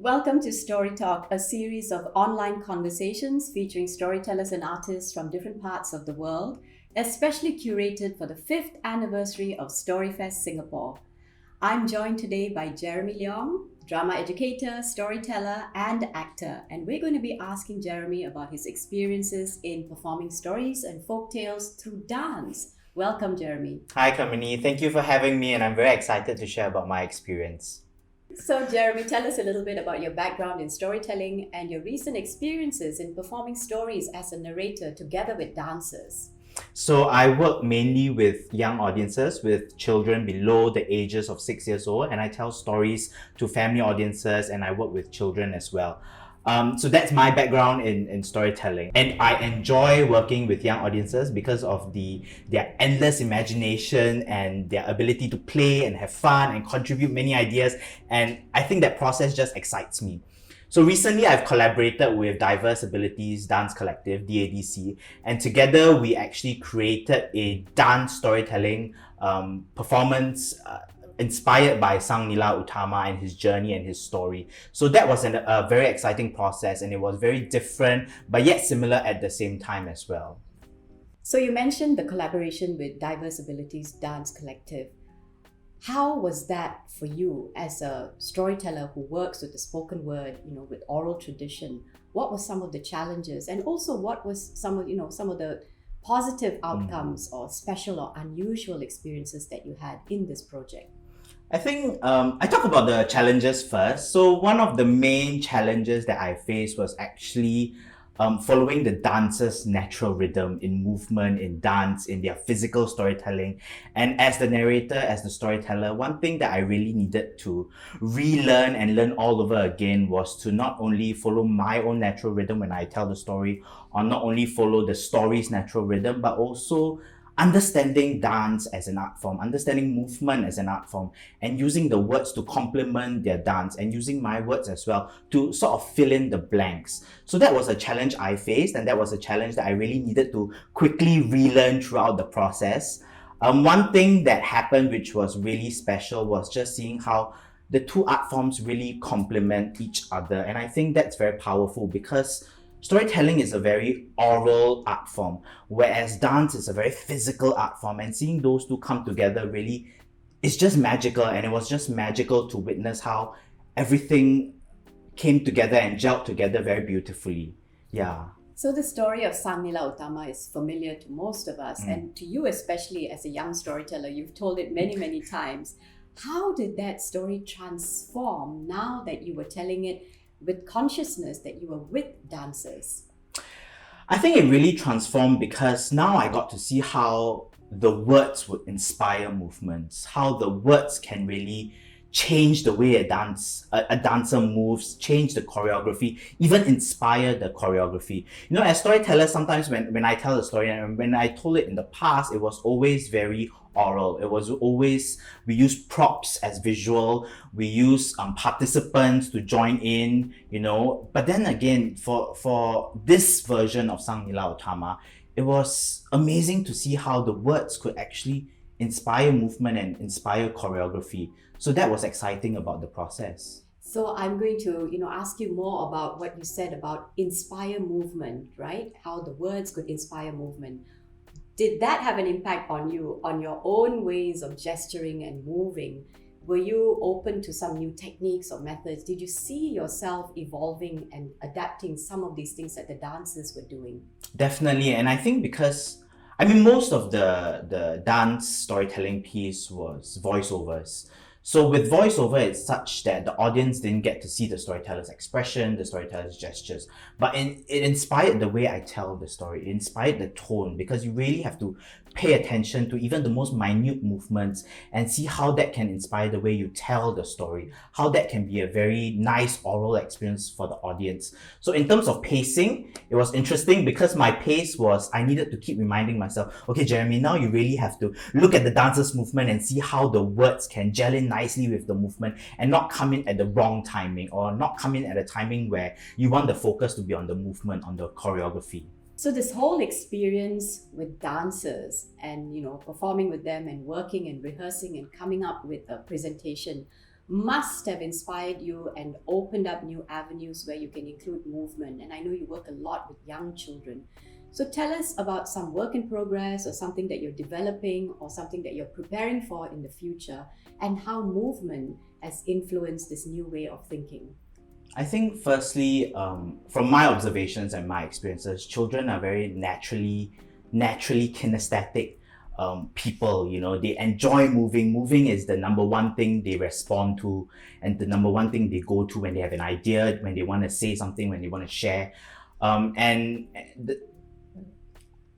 Welcome to Story Talk, a series of online conversations featuring storytellers and artists from different parts of the world, especially curated for the 5th anniversary of StoryFest Singapore. I'm joined today by Jeremy Leong, drama educator, storyteller, and actor, and we're going to be asking Jeremy about his experiences in performing stories and folktales through dance. Welcome, Jeremy. Hi, Kamini. Thank you for having me, and I'm very excited to share about my experience. So, Jeremy, tell us a little bit about your background in storytelling and your recent experiences in performing stories as a narrator together with dancers. So, I work mainly with young audiences, with children below the ages of 6 years old, and I tell stories to family audiences, and I work with children as well. So that's my background in storytelling, and I enjoy working with young audiences because of their endless imagination and their ability to play and have fun and contribute many ideas, and I think that process just excites me. So recently I've collaborated with Diverse Abilities Dance Collective, DADC, and together we actually created a dance storytelling performance inspired by Sang Nila Utama and his journey and his story. So that was a very exciting process, and it was very different but yet similar at the same time as well. So, you mentioned the collaboration with Diverse Abilities Dance Collective. How was that for you as a storyteller who works with the spoken word, with oral tradition? What were some of the challenges, and also what was some of the positive outcomes or special or unusual experiences that you had in this project? I think I talk about the challenges first. So one of the main challenges that I faced was actually following the dancers' natural rhythm in movement, in dance, in their physical storytelling. And as the narrator, as the storyteller, one thing that I really needed to relearn and learn all over again was to not only follow my own natural rhythm when I tell the story, or not only follow the story's natural rhythm, but also understanding dance as an art form, understanding movement as an art form, and using the words to complement their dance, and using my words as well to sort of fill in the blanks. So that was a challenge I faced, and that was a challenge that I really needed to quickly relearn throughout the process. One thing that happened which was really special was just seeing how the two art forms really complement each other, and I think that's very powerful because storytelling is a very oral art form, whereas dance is a very physical art form, and seeing those two come together really is just magical, and it was just magical to witness how everything came together and gelled together very beautifully. Yeah. So the story of Sang Nila Utama is familiar to most of us, and to you especially as a young storyteller, you've told it many, many times. How did that story transform now that you were telling it with consciousness that you were with dancers? I think it really transformed because now I got to see how the words would inspire movements, how the words can really change the way a dancer moves, change the choreography, even inspire the choreography. As storytellers, sometimes when I tell the story, and when I told it in the past, it was always very oral. It was always, we use props as visual, we use participants to join in, but then again, for this version of Sang Nila Utama, it was amazing to see how the words could actually inspire movement and inspire choreography. So that was exciting about the process. So I'm going to, ask you more about what you said about inspire movement, right? How the words could inspire movement. Did that have an impact on you, on your own ways of gesturing and moving? Were you open to some new techniques or methods? Did you see yourself evolving and adapting some of these things that the dancers were doing? Definitely, and I think because most of the dance storytelling piece was voiceovers. So with voiceover, it's such that the audience didn't get to see the storyteller's expression, the storyteller's gestures, but it inspired the way I tell the story. It inspired the tone, because you really have to pay attention to even the most minute movements and see how that can inspire the way you tell the story, how that can be a very nice oral experience for the audience. So in terms of pacing, it was interesting because my pace was, I needed to keep reminding myself, okay, Jeremy, now you really have to look at the dancer's movement and see how the words can gel in nicely with the movement and not come in at the wrong timing, or not come in at a timing where you want the focus to be on the movement, on the choreography. So this whole experience with dancers and performing with them and working and rehearsing and coming up with a presentation must have inspired you and opened up new avenues where you can include movement. And I know you work a lot with young children. So tell us about some work in progress or something that you're developing or something that you're preparing for in the future, and how movement has influenced this new way of thinking. I think firstly, from my observations and my experiences, children are very naturally kinesthetic people. They enjoy moving. Moving is the number one thing they respond to, and the number one thing they go to when they have an idea, when they want to say something, when they want to share.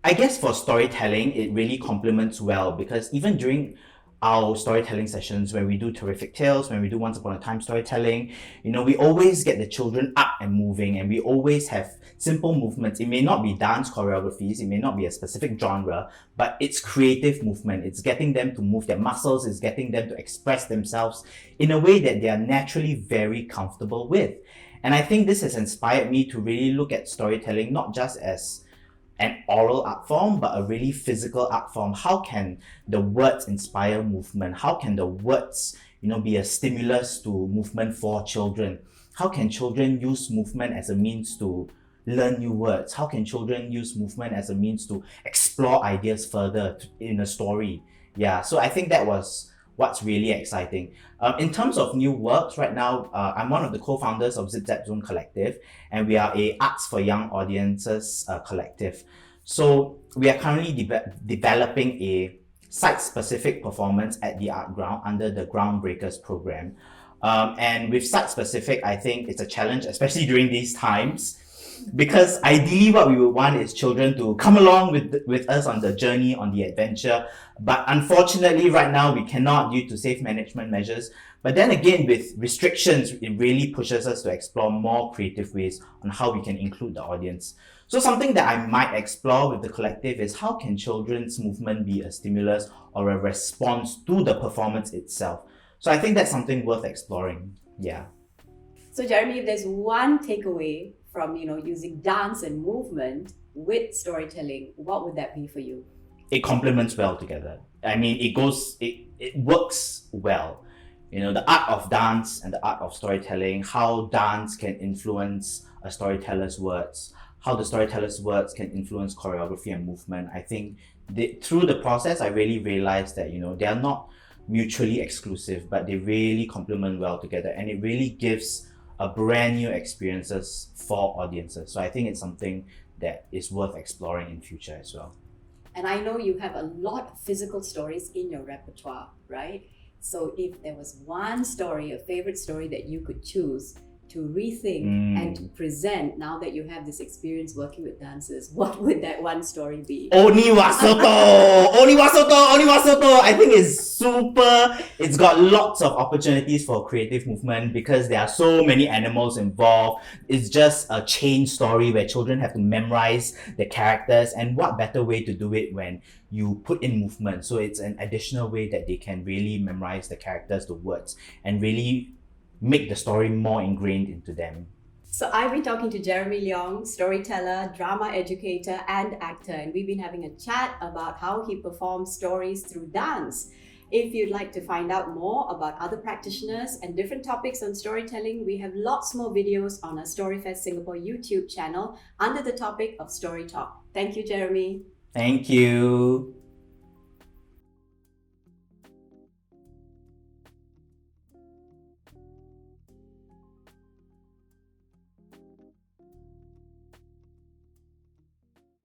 I guess for storytelling, it really complements well, because even during our storytelling sessions, when we do terrific tales, when we do once upon a time storytelling, we always get the children up and moving, and we always have simple movements. It may not be dance choreographies, it may not be a specific genre, but it's creative movement. It's getting them to move their muscles, it's getting them to express themselves in a way that they are naturally very comfortable with. And I think this has inspired me to really look at storytelling not just as an oral art form, but a really physical art form. How can the words inspire movement? How can the words, be a stimulus to movement for children? How can children use movement as a means to learn new words? How can children use movement as a means to explore ideas further in a story? Yeah, so I think that was what's really exciting. In terms of new works, right now, I'm one of the co-founders of Zip Zap Zone Collective, and we are a Arts for Young Audiences collective. So we are currently developing a site-specific performance at the Art Ground under the Groundbreakers program. And with site-specific, I think it's a challenge, especially during these times, because ideally what we would want is children to come along with us on the journey, on the adventure. But unfortunately, right now, we cannot due to safe management measures. But then again, with restrictions, it really pushes us to explore more creative ways on how we can include the audience. So something that I might explore with the collective is how can children's movement be a stimulus or a response to the performance itself? So I think that's something worth exploring. Yeah. So Jeremy, if there's one takeaway from using dance and movement with storytelling, what would that be for you? It complements well together. I mean, it works well. The art of dance and the art of storytelling, how dance can influence a storyteller's words, how the storyteller's words can influence choreography and movement. I think through the process, I really realized that, they are not mutually exclusive, but they really complement well together, and it really gives a brand new experiences for audiences. So I think it's something that is worth exploring in future as well. And I know you have a lot of physical stories in your repertoire, right? So if there was one story, a favorite story that you could choose to rethink and to present now that you have this experience working with dancers, what would that one story be? Oni Wasoto! Oni Wasoto! Oni Wasoto! I think it's super. It's got lots of opportunities for creative movement because there are so many animals involved. It's just a chain story where children have to memorize the characters, and what better way to do it when you put in movement. So it's an additional way that they can really memorize the characters, the words, and really make the story more ingrained into them. So I've been talking to Jeremy Leong, storyteller, drama educator, and actor, and we've been having a chat about how he performs stories through dance. If you'd like to find out more about other practitioners and different topics on storytelling, we have lots more videos on our StoryFest Singapore YouTube channel under the topic of Story Talk. Thank you, Jeremy. Thank you.